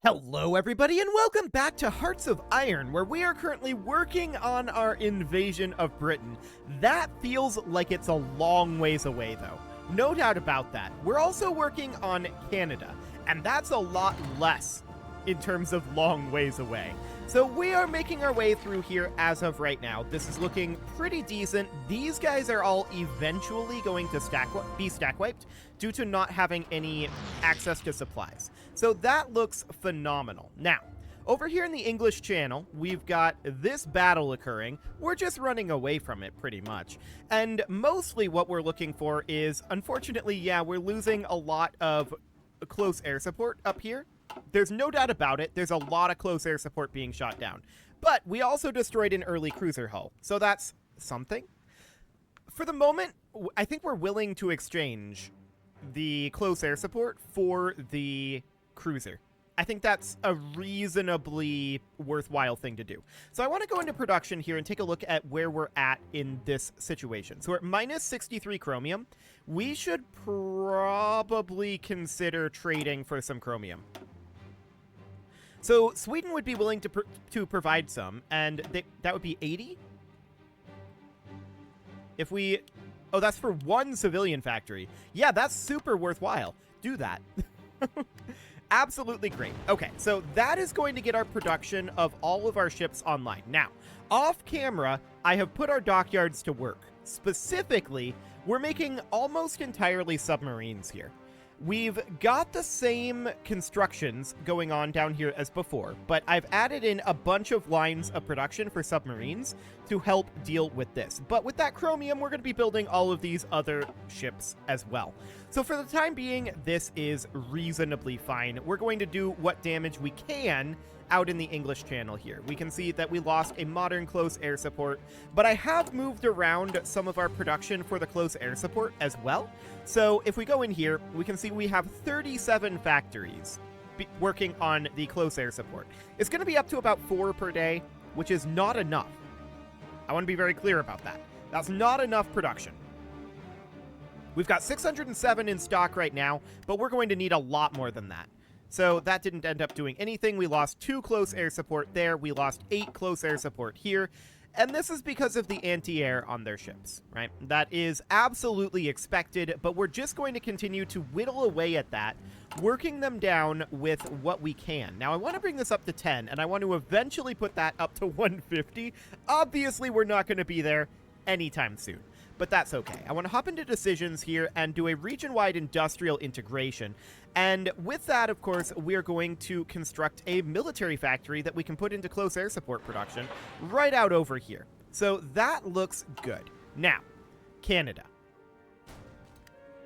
Hello everybody and welcome back to Hearts of Iron, where we are currently working on our invasion of Britain. That feels like it's a long ways away though. No doubt about that. We're also working on Canada, and that's a lot less in terms of long ways away. So we are making our way through here as of right now. This is looking pretty decent. These guys are all eventually going to be stack wiped due to not having any access to supplies. So that looks phenomenal. Now, over here in the English Channel, we've got this battle occurring. We're just running away from it pretty much. And mostly what we're looking for is, unfortunately, yeah, we're losing a lot of close air support up here. There's no doubt about it. There's a lot of close air support being shot down. But we also destroyed an early cruiser hull, so that's something. For the moment, I think we're willing to exchange the close air support for the cruiser. I think that's a reasonably worthwhile thing to do. So I want to go into production here and take a look at where we're at in this situation. So we're at minus 63 chromium. We should probably consider trading for some chromium. So Sweden would be willing to provide some, and that would be 80? If we... Oh, that's for one civilian factory. Yeah, that's super worthwhile. Do that. Absolutely great. Okay, so that is going to get our production of all of our ships online. Now, off camera, I have put our dockyards to work. Specifically, we're making almost entirely submarines here. We've got the same constructions going on down here as before, but I've added in a bunch of lines of production for submarines to help deal with this. But with that chromium, we're going to be building all of these other ships as well. So for the time being, this is reasonably fine. We're going to do what damage we can out in the English Channel here. We can see that we lost a modern close air support, but I have moved around some of our production for the close air support as well. So if we go in here, we can see we have 37 factories working on the close air support. It's going to be up to about 4 per day, which is not enough. I want to be very clear about that. That's not enough production. We've got 607 in stock right now, but we're going to need a lot more than that. So that didn't end up doing anything. We lost 2 close air support there. We lost 8 close air support here. And this is because of the anti-air on their ships, right? That is absolutely expected, but we're just going to continue to whittle away at that, working them down with what we can. Now, I want to bring this up to 10, and I want to eventually put that up to 150. Obviously, we're not going to be there anytime soon, but that's okay. I want to hop into decisions here and do a region-wide industrial integration. And with that, of course, we're going to construct a military factory that we can put into close air support production right out over here. So that looks good. Now, Canada.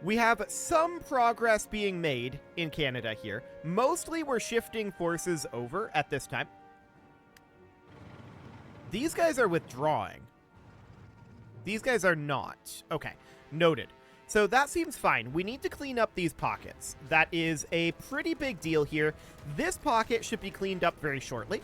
We have some progress being made in Canada here. Mostly we're shifting forces over at this time. These guys are withdrawing. These guys are not. Okay, noted. So that seems fine. We need to clean up these pockets. That is a pretty big deal here. This pocket should be cleaned up very shortly.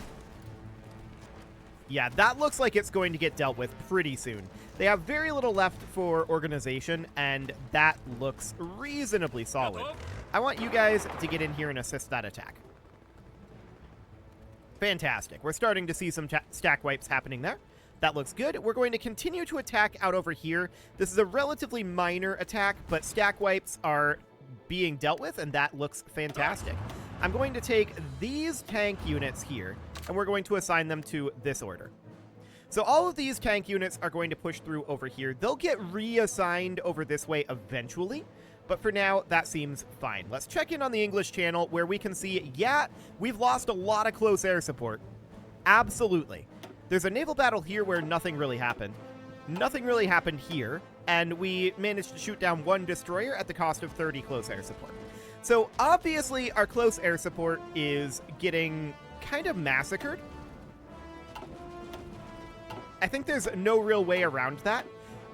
Yeah, that looks like it's going to get dealt with pretty soon. They have very little left for organization, and that looks reasonably solid. I want you guys to get in here and assist that attack. Fantastic. We're starting to see some stack wipes happening there. That looks good. We're going to continue to attack out over here. This is a relatively minor attack, but stack wipes are being dealt with, and that looks fantastic. I'm going to take these tank units here, and we're going to assign them to this order. So all of these tank units are going to push through over here. They'll get reassigned over this way eventually, but for now, that seems fine. Let's check in on the English Channel, where we can see, yeah, we've lost a lot of close air support. Absolutely. There's a naval battle here where nothing really happened. Nothing really happened here, and we managed to shoot down 1 destroyer at the cost of 30 close air support. So obviously our close air support is getting kind of massacred. I think there's no real way around that.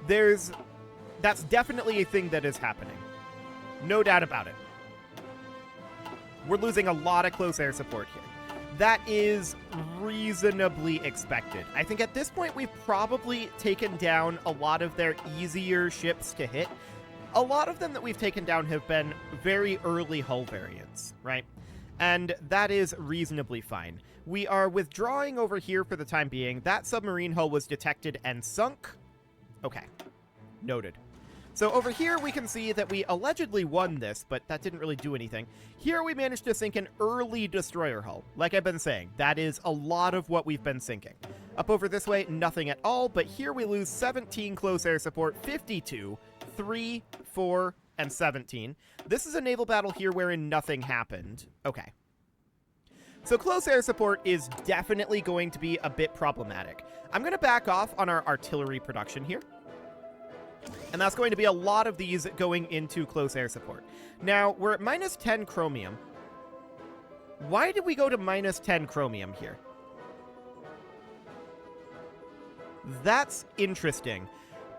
That's definitely a thing that is happening. No doubt about it. We're losing a lot of close air support here. That is reasonably expected. I think at this point we've probably taken down a lot of their easier ships to hit. A lot of them that we've taken down have been very early hull variants, right? And that is reasonably fine. We are withdrawing over here for the time being. That submarine hull was detected and sunk. Okay. Noted. So over here we can see that we allegedly won this, but that didn't really do anything. Here we managed to sink an early destroyer hull. Like I've been saying, that is a lot of what we've been sinking. Up over this way, nothing at all, but here we lose 17 close air support, 52, 3, 4, and 17. This is a naval battle here wherein nothing happened. Okay. So close air support is definitely going to be a bit problematic. I'm going to back off on our artillery production here. And that's going to be a lot of these going into close air support. Now, we're at minus 10 chromium. Why did we go to minus 10 chromium here? That's interesting.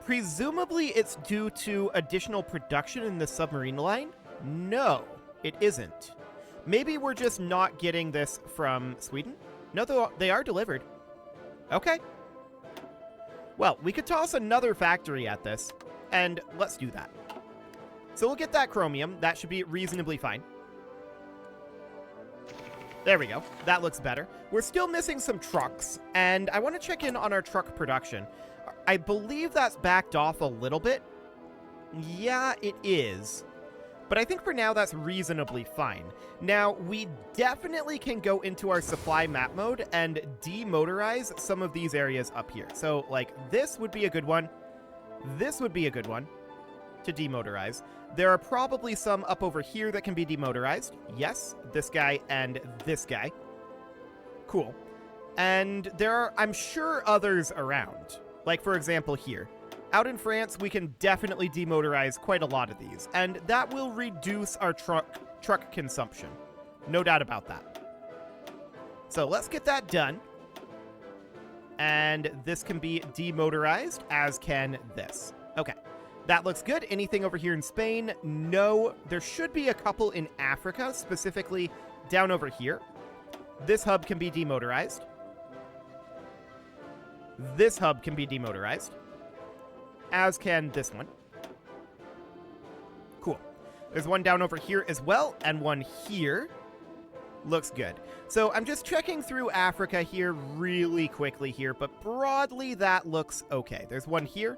Presumably it's due to additional production in the submarine line? No, it isn't. Maybe we're just not getting this from Sweden? No, they are delivered. Okay. Well, we could toss another factory at this, and let's do that. So we'll get that chromium. That should be reasonably fine. There we go. That looks better. We're still missing some trucks, and I want to check in on our truck production. I believe that's backed off a little bit. Yeah, it is. But I think for now that's reasonably fine. Now, we definitely can go into our supply map mode and demotorize some of these areas up here. So, like, this would be a good one. This would be a good one to demotorize. There are probably some up over here that can be demotorized. Yes, this guy and this guy. Cool. And there are, I'm sure, others around. Like, for example, here. Out in France, we can definitely demotorize quite a lot of these, and that will reduce our truck consumption. No doubt about that. So let's get that done. And this can be demotorized, as can this. Okay, that looks good. Anything over here in Spain? No. There should be a couple in Africa, specifically down over here. This hub can be demotorized. This hub can be demotorized. As can this one. Cool. There's one down over here as well, and one here. Looks good. So I'm just checking through Africa here really quickly here, but broadly that looks okay. There's one here.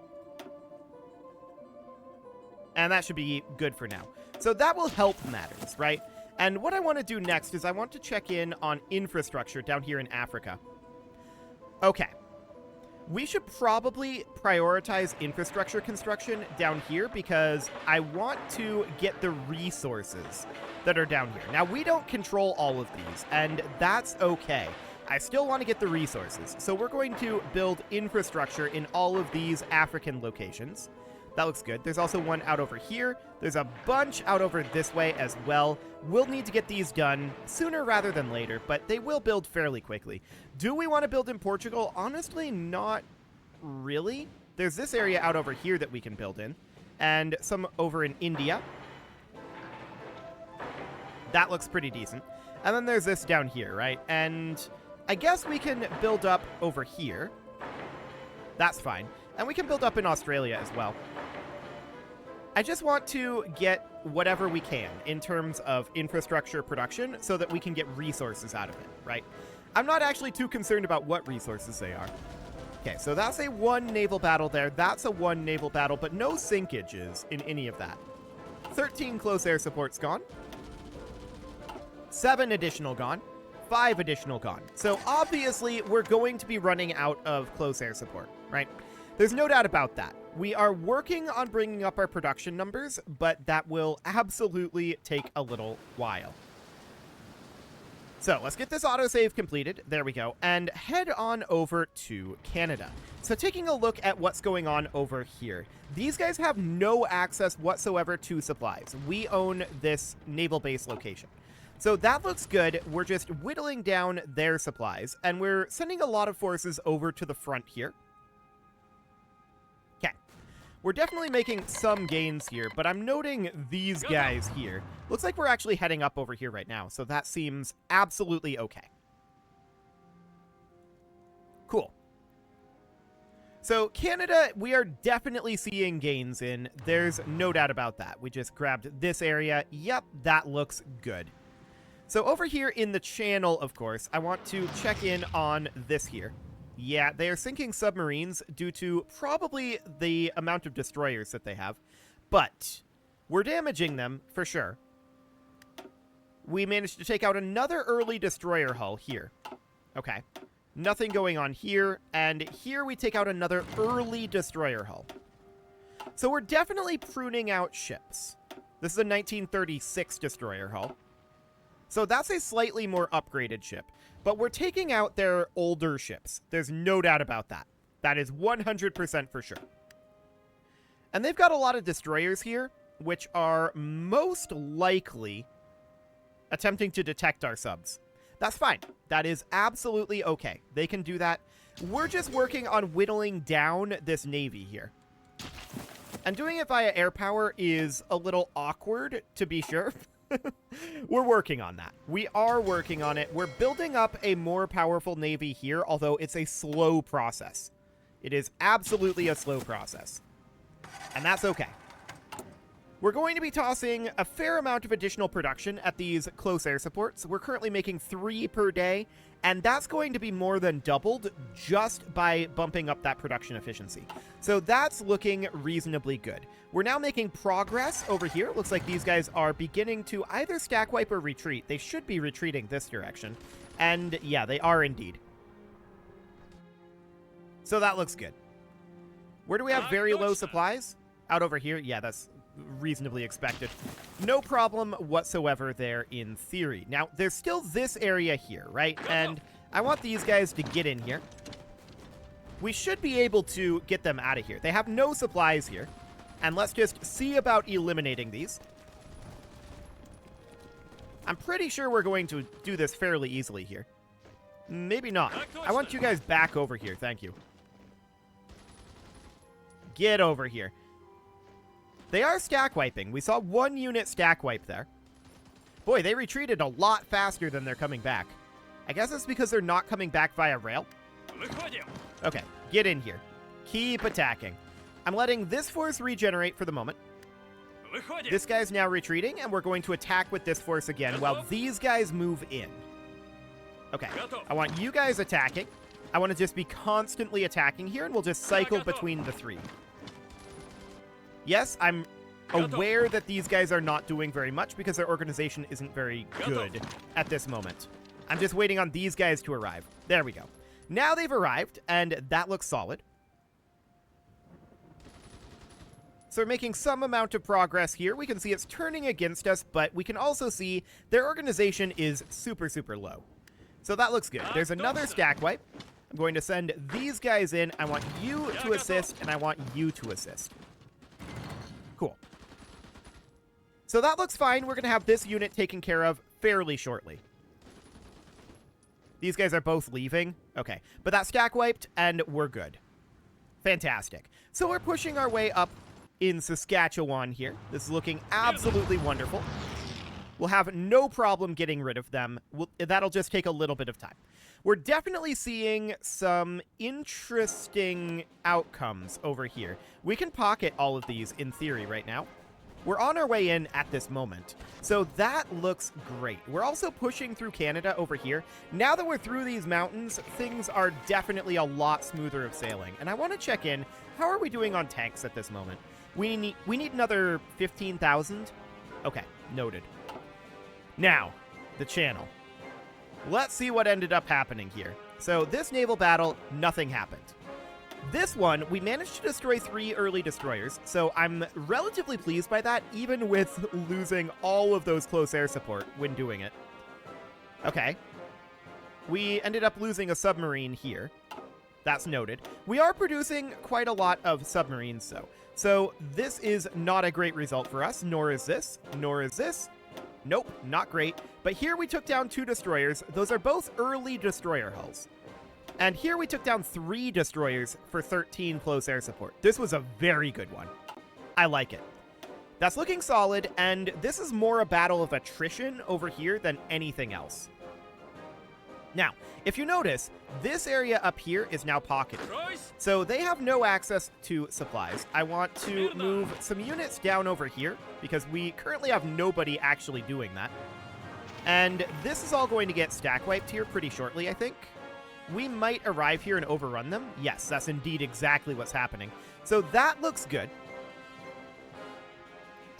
And that should be good for now. So that will help matters, right? And what I want to do next is I want to check in on infrastructure down here in Africa. Okay. We should probably prioritize infrastructure construction down here because I want to get the resources that are down here. Now, we don't control all of these, and that's okay. I still want to get the resources, so we're going to build infrastructure in all of these African locations. That looks good. There's also one out over here. There's a bunch out over this way as well. We'll need to get these done sooner rather than later, but they will build fairly quickly. Do we want to build in Portugal? Honestly, not really. There's this area out over here that we can build in, and some over in India. That looks pretty decent. And then there's this down here, right? And I guess we can build up over here. That's fine. And we can build up in Australia as well. I just want to get whatever we can in terms of infrastructure production so that we can get resources out of it, right? I'm not actually too concerned about what resources they are. Okay, so that's a 1 naval battle there. That's a 1 naval battle, but no sinkages in any of that. 13 close air supports gone. 7 additional gone. 5 additional gone. So obviously we're going to be running out of close air support, right? There's no doubt about that. We are working on bringing up our production numbers, but that will absolutely take a little while. So let's get this autosave completed. There we go. And head on over to Canada. So taking a look at what's going on over here. These guys have no access whatsoever to supplies. We own this naval base location. So that looks good. We're just whittling down their supplies, and we're sending a lot of forces over to the front here. Okay. We're definitely making some gains here, but I'm noting these guys here. Looks like we're actually heading up over here right now, so that seems absolutely okay. Cool. So Canada, we are definitely seeing gains in. There's no doubt about that. We just grabbed this area. Yep, that looks good. So over here in the channel, of course, I want to check in on this here. Yeah, they are sinking submarines due to probably the amount of destroyers that they have. But we're damaging them for sure. We managed to take out another early destroyer hull here. Okay. Nothing going on here. And here we take out another early destroyer hull. So we're definitely pruning out ships. This is a 1936 destroyer hull. So that's a slightly more upgraded ship. But we're taking out their older ships. There's no doubt about that. That is 100% for sure. And they've got a lot of destroyers here, which are most likely attempting to detect our subs. That's fine. That is absolutely okay. They can do that. We're just working on whittling down this navy here. And doing it via air power is a little awkward, to be sure. We're working on that. We are working on it. We're building up a more powerful navy here, although it's a slow process. It is absolutely a slow process. And that's okay. We're going to be tossing a fair amount of additional production at these close air supports. We're currently making 3 per day, and that's going to be more than doubled just by bumping up that production efficiency. So that's looking reasonably good. We're now making progress over here. Looks like these guys are beginning to either stack wipe or retreat. They should be retreating this direction. And yeah, they are indeed. So that looks good. Where do we have very low supplies? Out over here? Yeah, that's reasonably expected. No problem whatsoever there in theory. Now, there's still this area here, right? And I want these guys to get in here. We should be able to get them out of here. They have no supplies here. And let's just see about eliminating these. I'm pretty sure we're going to do this fairly easily here. Maybe not. I want you guys back over here. Thank you. Get over here. They are stack wiping. We saw 1 unit stack wipe there. Boy, they retreated a lot faster than they're coming back. I guess it's because they're not coming back via rail. Okay, get in here. Keep attacking. I'm letting this force regenerate for the moment. This guy's now retreating, and we're going to attack with this force again while these guys move in. Okay, I want you guys attacking. I want to just be constantly attacking here, and we'll just cycle between the 3. Yes, I'm aware that these guys are not doing very much because their organization isn't very good at this moment. I'm just waiting on these guys to arrive. There we go. Now they've arrived, and that looks solid. So we're making some amount of progress here. We can see it's turning against us, but we can also see their organization is super, super low. So that looks good. There's another stack wipe. I'm going to send these guys in. I want you to assist, and I want you to assist. Cool. So that looks fine. We're going to have this unit taken care of fairly shortly. These guys are both leaving. Okay. But that stack wiped, and we're good. Fantastic. So we're pushing our way up in Saskatchewan here. This is looking absolutely wonderful. We'll have no problem getting rid of them. That'll just take a little bit of time. We're definitely seeing some interesting outcomes over here. We can pocket all of these in theory right now. We're on our way in at this moment. So that looks great. We're also pushing through Canada over here. Now that we're through these mountains, things are definitely a lot smoother of sailing. And I want to check in. How are we doing on tanks at this moment? We need another 15,000? Okay, noted. Now, the channel. Let's see what ended up happening here. So this naval battle, nothing happened. This one, we managed to destroy 3 early destroyers, so I'm relatively pleased by that, even with losing all of those close air support when doing it. Okay. We ended up losing a submarine here. That's noted. We are producing quite a lot of submarines, though. So this is not a great result for us, nor is this, nor is this. Nope, not great. But here we took down 2 destroyers. Those are both early destroyer hulls. And here we took down 3 destroyers for 13 close air support. This was a very good one. I like it. That's looking solid, and this is more a battle of attrition over here than anything else. Now, if you notice, this area up here is now pocketed. So they have no access to supplies. I want to move some units down over here because we currently have nobody actually doing that. And this is all going to get stack wiped here pretty shortly, I think. We might arrive here and overrun them. Yes, that's indeed exactly what's happening. So that looks good.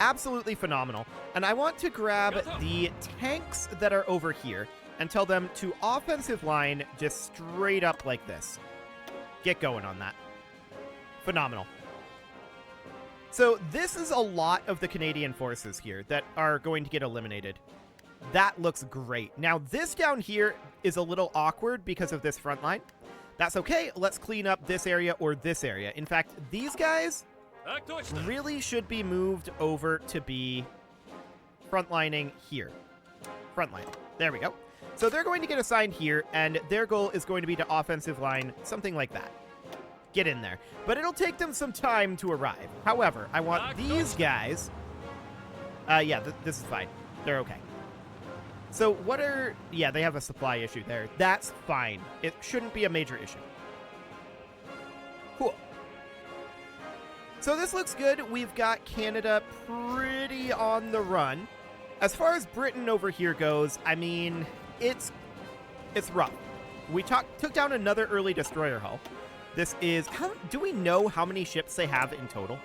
Absolutely phenomenal. And I want to grab the tanks that are over here and tell them to offensive line just straight up like this. Get going on that. Phenomenal. So this is a lot of the Canadian forces here that are going to get eliminated. That looks great. Now, this down here is a little awkward because of this front line. That's okay. Let's clean up this area or this area. In fact, these guys really should be moved over to be frontlining here. Frontline. There we go. So they're going to get assigned here, and their goal is going to be to offensive line, something like that. Get in there. But it'll take them some time to arrive. However, I want these guys... yeah, this is fine. They're okay. So what are... Yeah, they have a supply issue there. That's fine. It shouldn't be a major issue. Cool. So this looks good. We've got Canada pretty on the run. As far as Britain over here goes, I mean, it's rough. We took down another early destroyer hull. This is... do we know how many ships they have in total?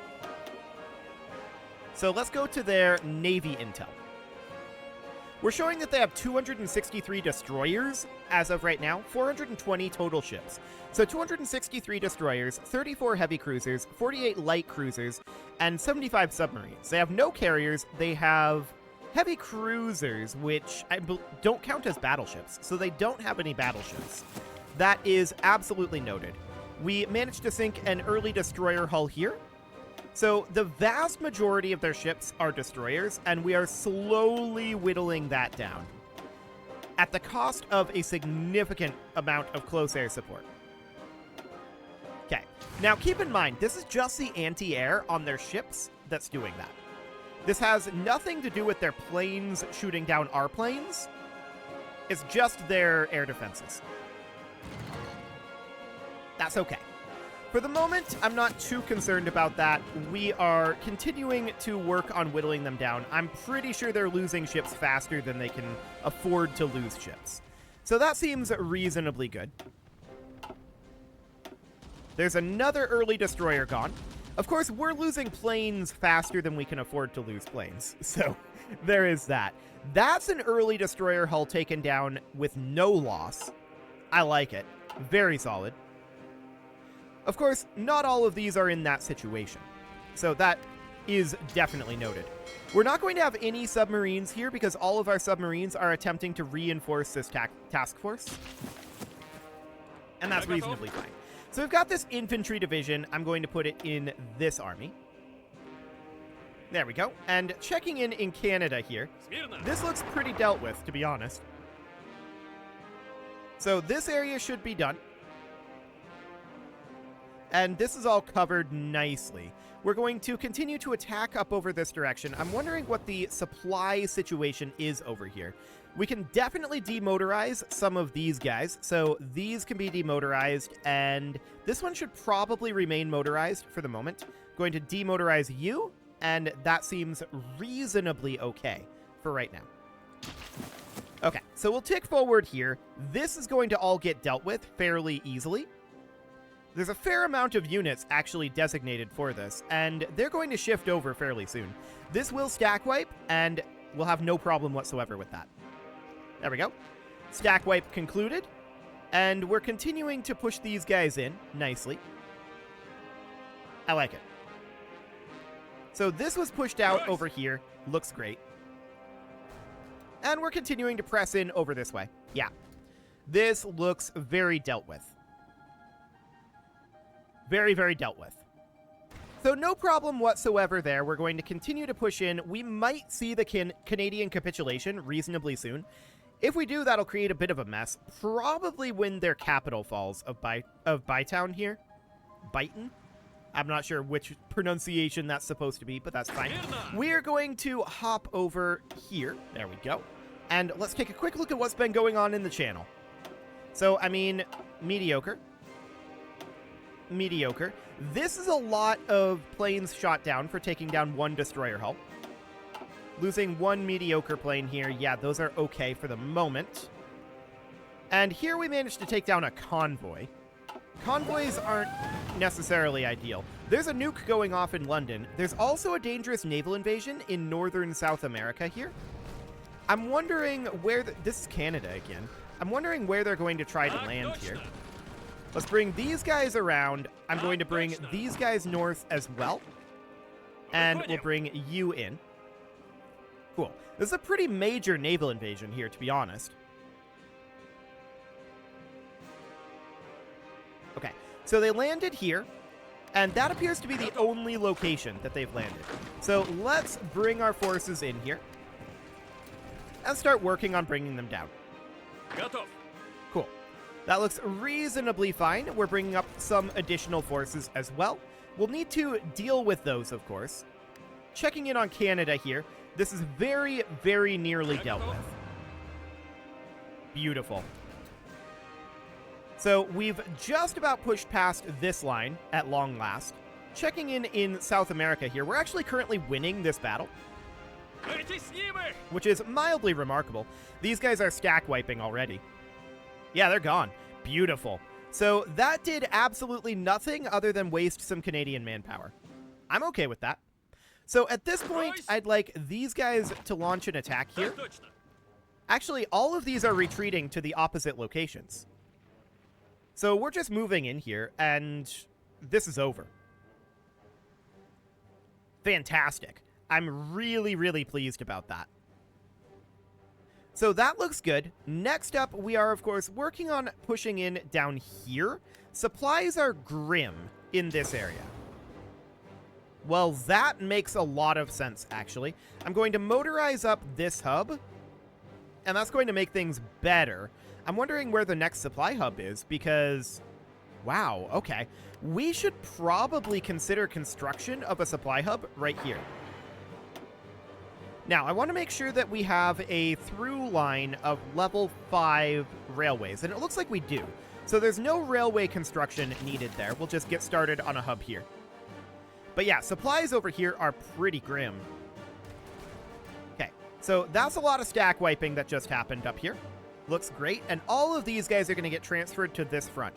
So let's go to their Navy intel. We're showing that they have 263 destroyers as of right now, 420 total ships. So 263 destroyers, 34 heavy cruisers, 48 light cruisers, and 75 submarines. They have no carriers. They have heavy cruisers, which don't count as battleships, so they don't have any battleships. That is absolutely noted. We managed to sink an early destroyer hull here. So the vast majority of their ships are destroyers, and we are slowly whittling that down at the cost of a significant amount of close air support. Okay, now keep in mind, this is just the anti-air on their ships that's doing that. This has nothing to do with their planes shooting down our planes. It's just their air defenses. That's okay. For the moment, I'm not too concerned about that. We are continuing to work on whittling them down. I'm pretty sure they're losing ships faster than they can afford to lose ships. So that seems reasonably good. There's another early destroyer gone. Of course, we're losing planes faster than we can afford to lose planes. So there is that. That's an early destroyer hull taken down with no loss. I like it. Very solid. Of course, not all of these are in that situation, so that is definitely noted. We're not going to have any submarines here because all of our submarines are attempting to reinforce this task force, and that's reasonably fine. So we've got this infantry division. I'm going to put it in this army. There we go. And checking in Canada here, this looks pretty dealt with, to be honest. So this area should be done. And this is all covered nicely. We're going to continue to attack up over this direction. I'm wondering what the supply situation is over here. We can definitely demotorize some of these guys. So these can be demotorized, and this one should probably remain motorized for the moment. Going to demotorize you, and that seems reasonably okay for right now. Okay, so we'll tick forward here. This is going to all get dealt with fairly easily. There's a fair amount of units actually designated for this, and they're going to shift over fairly soon. This will stack wipe, and we'll have no problem whatsoever with that. There we go. Stack wipe concluded, and we're continuing to push these guys in nicely. I like it. So this was pushed out over here. Looks great. And we're continuing to press in over this way. Yeah. This looks very dealt with. Very, very dealt with. So no problem whatsoever there. We're going to continue to push in. We might see the Canadian capitulation reasonably soon. If we do, that'll create a bit of a mess. Probably when their capital falls of Bytown here. Byton? I'm not sure which pronunciation that's supposed to be, but that's fine. We're going to hop over here. There we go. And let's take a quick look at what's been going on in the channel. So, I mean, mediocre. Mediocre. This is a lot of planes shot down for taking down one destroyer hull. Losing one mediocre plane here. Yeah, those are okay for the moment. And here we managed to take down a convoy. Convoys aren't necessarily ideal. There's a nuke going off in London. There's also a dangerous naval invasion in northern South America here. I'm wondering where... This is Canada again. I'm wondering where they're going to try to land here. Let's bring these guys around. I'm going to bring these guys north as well. And we'll bring you in. Cool. This is a pretty major naval invasion here, to be honest. Okay, so they landed here, and that appears to be the only location that they've landed. So let's bring our forces in here and start working on bringing them down. Cool. That looks reasonably fine. We're bringing up some additional forces as well. We'll need to deal with those, of course. Checking in on Canada here. This is very, very nearly dealt with. Beautiful. So we've just about pushed past this line at long last. Checking in South America here. We're actually currently winning this battle, which is mildly remarkable. These guys are stack wiping already. Yeah, they're gone. Beautiful. So that did absolutely nothing other than waste some Canadian manpower. I'm okay with that. So at this point, I'd like these guys to launch an attack here. Actually, all of these are retreating to the opposite locations. So we're just moving in here, and this is over. Fantastic. I'm really, really pleased about that. So that looks good. Next up, we are, of course, working on pushing in down here. Supplies are grim in this area. Well, that makes a lot of sense, actually. I'm going to motorize up this hub, and that's going to make things better. I'm wondering where the next supply hub is, because... Wow, okay. We should probably consider construction of a supply hub right here. Now, I want to make sure that we have a through line of level 5 railways, and it looks like we do. So there's no railway construction needed there. We'll just get started on a hub here. But yeah, supplies over here are pretty grim. Okay, so that's a lot of stack wiping that just happened up here. Looks great, and all of these guys are going to get transferred to this front,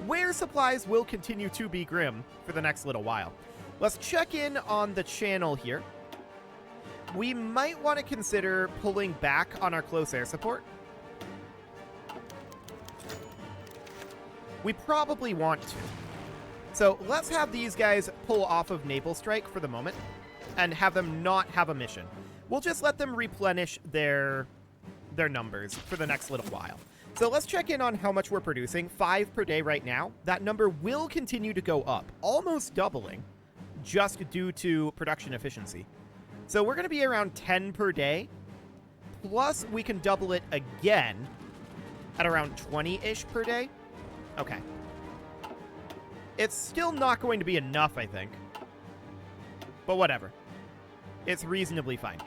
where supplies will continue to be grim for the next little while. Let's check in on the channel here. We might want to consider pulling back on our close air support. We probably want to. So let's have these guys pull off of naval strike for the moment and have them not have a mission. We'll just let them replenish their numbers for the next little while. So let's check in on how much we're producing. 5 per day right now. That number will continue to go up, almost doubling, just due to production efficiency. So we're going to be around 10 per day, plus we can double it again at around 20-ish per day. Okay. It's still not going to be enough, I think. But whatever. It's reasonably fine.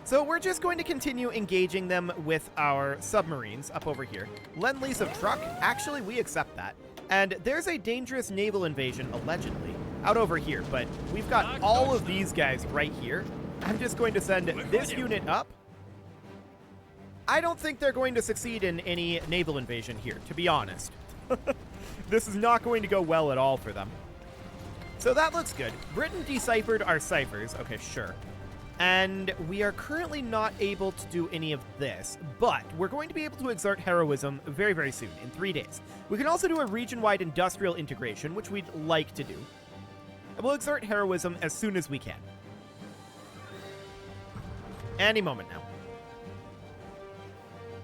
So we're just going to continue engaging them with our submarines up over here. Lend-lease of truck. Actually, we accept that. And there's a dangerous naval invasion, allegedly, out over here. But we've got all of these guys right here. I'm just going to send this unit up. I don't think they're going to succeed in any naval invasion here, to be honest. This is not going to go well at all for them. So that looks good. Britain deciphered our ciphers. Okay, sure. And we are currently not able to do any of this, but we're going to be able to exert heroism very, very soon, in 3 days. We can also do a region-wide industrial integration, which we'd like to do. And we'll exert heroism as soon as we can. Any moment now.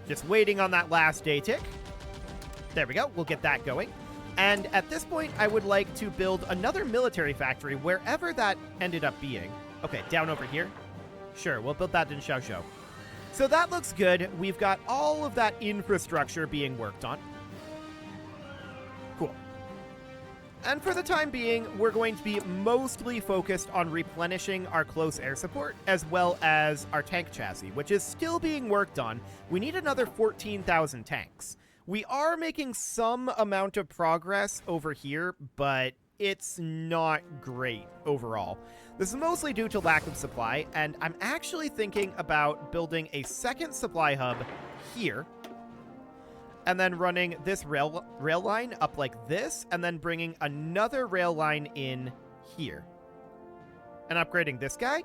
Just waiting on that last day tick. There we go. We'll get that going. And at this point, I would like to build another military factory wherever that ended up being. Okay, down over here. Sure, we'll build that in Xiaozhou. So that looks good. We've got all of that infrastructure being worked on. Cool. And for the time being, we're going to be mostly focused on replenishing our close air support, as well as our tank chassis, which is still being worked on. We need another 14,000 tanks. We are making some amount of progress over here, but it's not great overall. This is mostly due to lack of supply, and I'm actually thinking about building a second supply hub here, and then running this rail line up like this, and then bringing another rail line in here. And upgrading this guy,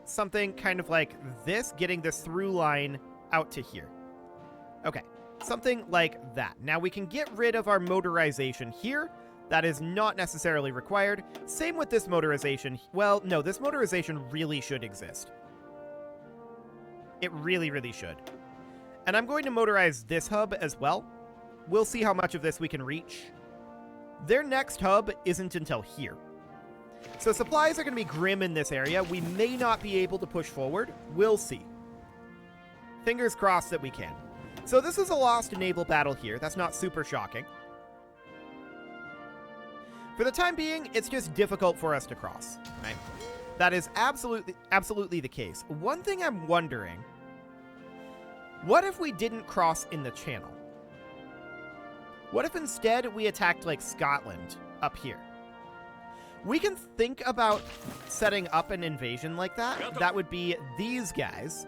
something kind of like this, getting this through line out to here. Okay, something like that. Now we can get rid of our motorization here. That is not necessarily required. Same with this motorization. Well, no, this motorization really should exist. It really, really should. And I'm going to motorize this hub as well. We'll see how much of this we can reach. Their next hub isn't until here. So supplies are going to be grim in this area. We may not be able to push forward. We'll see. Fingers crossed that we can. So this is a lost naval battle here. That's not super shocking. For the time being, it's just difficult for us to cross, right? That is absolutely the case. One thing I'm wondering, what if we didn't cross in the channel? What if instead we attacked like Scotland up here? We can think about setting up an invasion like that. That would be these guys.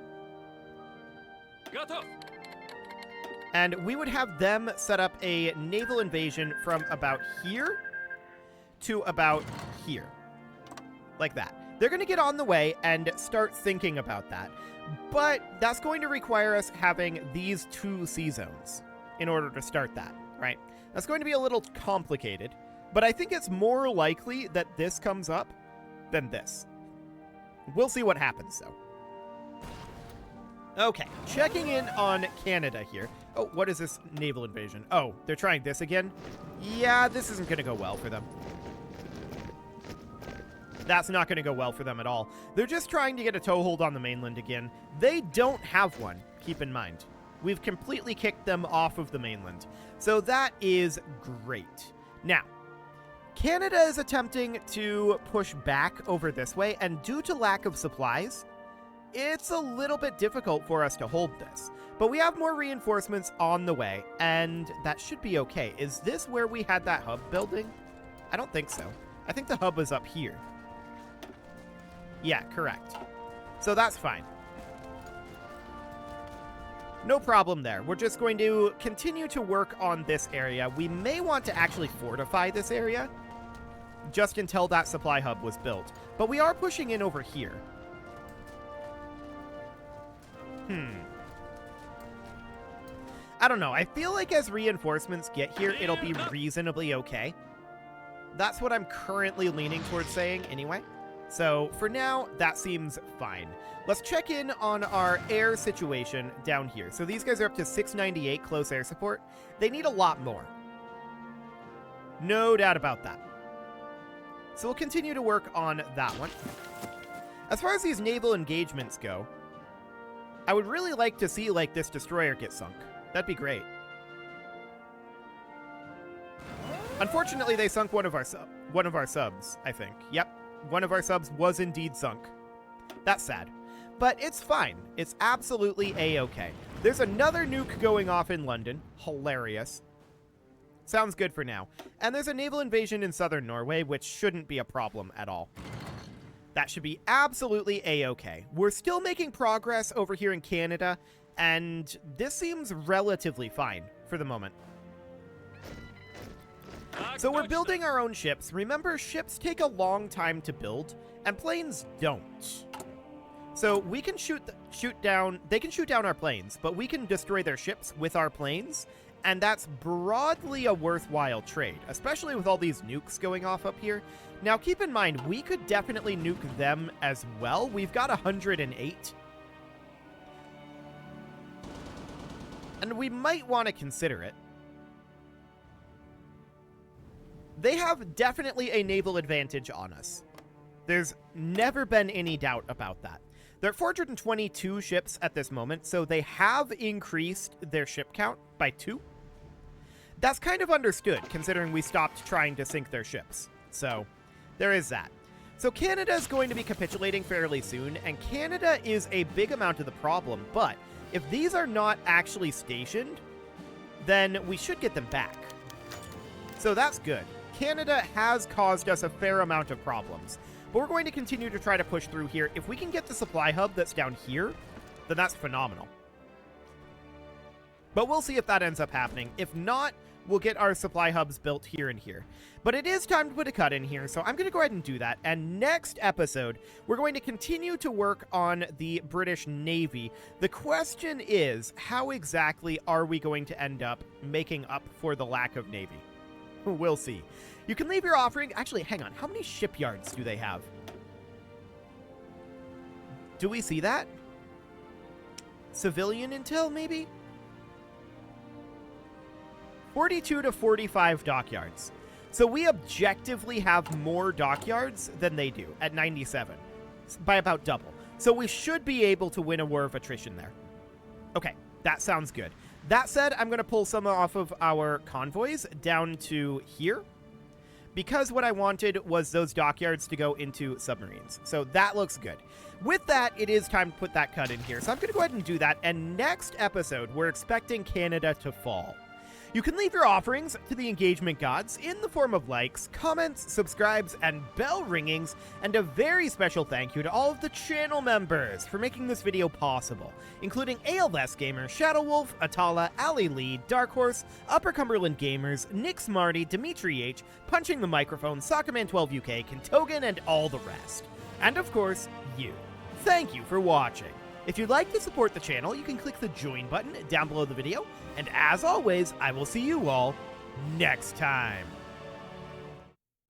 And we would have them set up a naval invasion from about here to about here. Like that. They're going to get on the way and start thinking about that. But that's going to require us having these two sea zones in order to start that, right? That's going to be a little complicated, but I think it's more likely that this comes up than this. We'll see what happens, though. Okay, checking in on Canada here. Oh, what is this naval invasion? Oh, they're trying this again? Yeah, this isn't going to go well for them. That's not going to go well for them at all. They're just trying to get a toehold on the mainland again. They don't have one, keep in mind. We've completely kicked them off of the mainland. So that is great. Now, Canada is attempting to push back over this way, and due to lack of supplies, it's a little bit difficult for us to hold this. But we have more reinforcements on the way, and that should be okay. Is this where we had that hub building? I don't think so. I think the hub was up here. Yeah, correct. So that's fine. No problem there. We're just going to continue to work on this area. We may want to actually fortify this area just until that supply hub was built. But we are pushing in over here. I don't know. I feel like as reinforcements get here, it'll be reasonably okay. That's what I'm currently leaning towards saying anyway. So for now, that seems fine. Let's check in on our air situation down here. So these guys are up to 698 close air support. They need a lot more. No doubt about that. So we'll continue to work on that one. As far as these naval engagements go, I would really like to see like this destroyer get sunk. That'd be great. Unfortunately, they sunk one of our subs, I think. Yep. One of our subs was indeed sunk. That's sad. But it's fine. It's absolutely a-okay. There's another nuke going off in London. Hilarious. Sounds good for now. And there's a naval invasion in southern Norway, which shouldn't be a problem at all. That should be absolutely a-okay. We're still making progress over here in Canada, and this seems relatively fine for the moment. So we're building our own ships. Remember, ships take a long time to build, and planes don't. So we can they can shoot down our planes, but we can destroy their ships with our planes, and that's broadly a worthwhile trade, especially with all these nukes going off up here. Now, keep in mind, we could definitely nuke them as well. We've got 108. And we might want to consider it. They have definitely a naval advantage on us. There's never been any doubt about that. They're at 422 ships at this moment, so they have increased their ship count by 2. That's kind of understood, considering we stopped trying to sink their ships. So, there is that. So Canada is going to be capitulating fairly soon, and Canada is a big amount of the problem, but if these are not actually stationed, then we should get them back. So that's good. Canada has caused us a fair amount of problems. But we're going to continue to try to push through here. If we can get the supply hub that's down here, then that's phenomenal. But we'll see if that ends up happening. If not, we'll get our supply hubs built here and here. But it is time to put a cut in here, so I'm going to go ahead and do that. And next episode, we're going to continue to work on the British Navy. The question is, how exactly are we going to end up making up for the lack of Navy? We'll see. You can leave your offering. Actually, hang on. How many shipyards do they have? Do we see that? Civilian intel, maybe? 42 to 45 dockyards. So we objectively have more dockyards than they do at 97, by about double. So we should be able to win a war of attrition there. Okay, that sounds good. That said, I'm going to pull some off of our convoys down to here, because what I wanted was those dockyards to go into submarines. So that looks good. With that, it is time to put that cut in here. So I'm going to go ahead and do that. And next episode, we're expecting Canada to fall. You can leave your offerings to the engagement gods in the form of likes, comments, subscribes, and bell ringings, and a very special thank you to all of the channel members for making this video possible, including ALS Gamer, Shadow Wolf, Atala, Ali Lee, Dark Horse, Upper Cumberland Gamers, Nick Smarty, Dimitri H, Punching the Microphone, Soccerman12 UK, Kentogan, and all the rest. And of course, you. Thank you for watching. If you'd like to support the channel, you can click the join button down below the video, and as always, I will see you all next time.